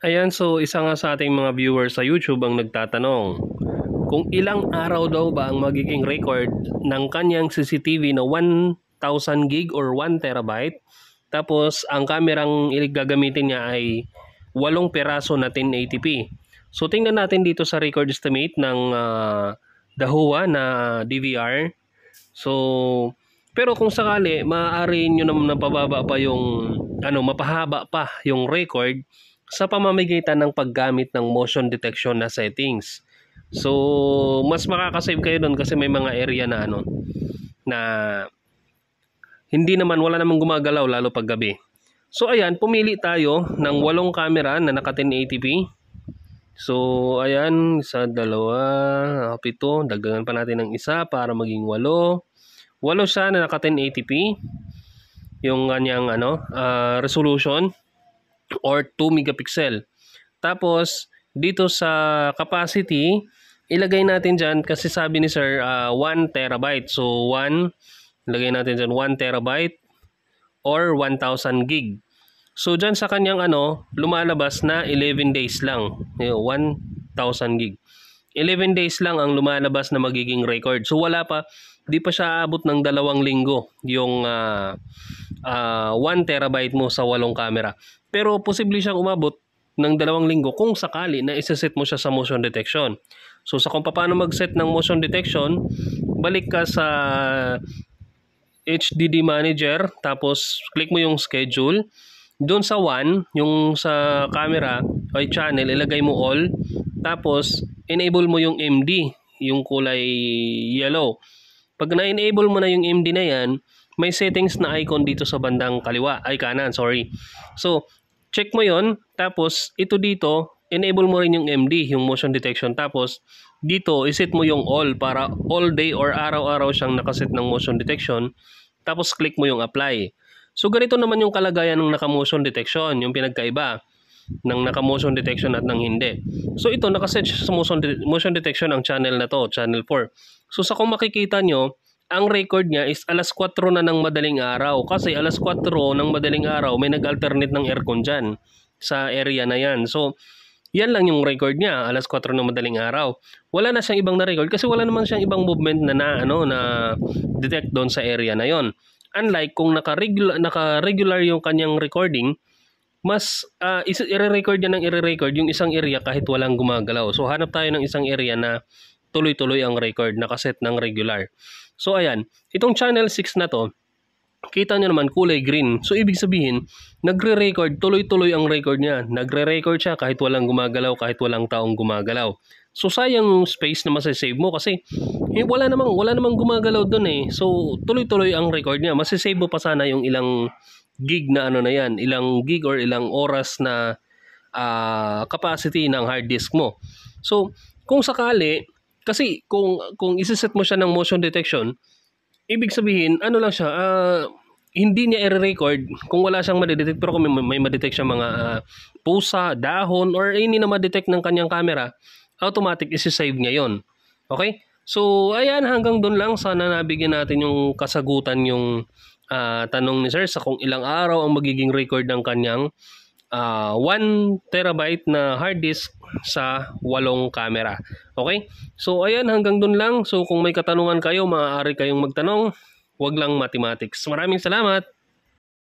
Ayan, so isa nga sa ating mga viewers sa YouTube ang nagtatanong kung ilang araw daw ba ang magiging record ng kanyang CCTV na 1,000 gig or 1 terabyte. Tapos ang kamerang gagamitin niya ay 8 peraso na 1080p. So tingnan natin dito sa record estimate ng Dahua na DVR. So pero kung sakali maaari nyo naman napababa pa yung mapahaba pa yung record sa pamamagitan ng paggamit ng motion detection na settings. So, mas makakasave kayo doon kasi may mga area na na wala namang gumagalaw lalo pag gabi. So, ayan, pumili tayo ng 8 camera na naka 1080p. So, ayan, isa, dalawa, 7, dagdagan pa natin ng isa para maging 8. 8 siya na naka 1080p. Yung kanyang resolution or 2 megapixel. Tapos dito sa capacity, ilagay natin dyan kasi sabi ni sir 1 terabyte. So 1, ilagay natin dyan 1 terabyte or 1,000 gig. So dyan sa kanyang lumalabas na 11 days lang. 1,000 gig. 11 days lang ang lumalabas na magiging record. So wala pa, di pa siya aabot ng 2 linggo yung 1 terabyte mo sa 8 camera. Pero posible siyang umabot ng 2 linggo kung sakali na isa-set mo siya sa motion detection. So sa kung paano mag-set ng motion detection, balik ka sa HDD manager, tapos click mo yung schedule. Doon sa 1, yung sa camera ay channel, ilagay mo all. Tapos enable mo yung MD, yung kulay yellow. Pag na-enable mo na yung MD na yan, may settings na icon dito sa bandang kanan. So, check mo yon. Tapos, ito dito, enable mo rin yung MD, yung motion detection. Tapos, dito, iset mo yung all para all day or araw-araw siyang nakaset ng motion detection. Tapos, click mo yung apply. So, ganito naman yung kalagayan ng naka-motion detection, yung pinagkaiba ng naka-motion detection at ng hindi. So, ito, nakaset sa motion detection ang channel na to, channel 4. So, sa kung makikita nyo, ang record niya is alas 4 na ng madaling araw. Kasi alas 4 ng madaling araw, may nag-alternate ng aircon dyan sa area na yan. So, yan lang yung record niya, alas 4 ng madaling araw. Wala na siyang ibang na-record kasi wala naman siyang ibang movement na detect doon sa area na yon. Unlike kung naka-regular yung kanyang recording, mas i-record niya ng i-record yung isang area kahit walang gumagalaw. So, hanap tayo ng isang area na tuloy-tuloy ang record, nakaset ng regular. So ayan, itong channel 6 na to, kita nyo naman kulay green. So ibig sabihin, nagre-record, tuloy-tuloy ang record niya. Nagre-record siya kahit walang gumagalaw, kahit walang taong gumagalaw. So sayang yung space na masasave mo kasi wala namang gumagalaw doon eh. So tuloy-tuloy ang record niya. Masasave mo pa sana yung ilang gig na yan, ilang gig or ilang oras na capacity ng hard disk mo. So kung sakali, kasi kung isa-set mo siya ng motion detection, ibig sabihin, lang siya, hindi niya i-record kung wala siyang madetect. Pero kung may madetect siya mga pusa, dahon, or hindi na madetect ng kanyang camera, automatic isi-save niya yon. Okay? So, ayan, hanggang doon lang. Sana nabigyan natin yung kasagutan yung tanong ni sir sa kung ilang araw ang magiging record ng kanyang 1 terabyte na hard disk sa 8 camera. Okay? So, ayan, hanggang dun lang. So, kung may katanungan kayo, maaari kayong magtanong. Huwag lang mathematics. Maraming salamat!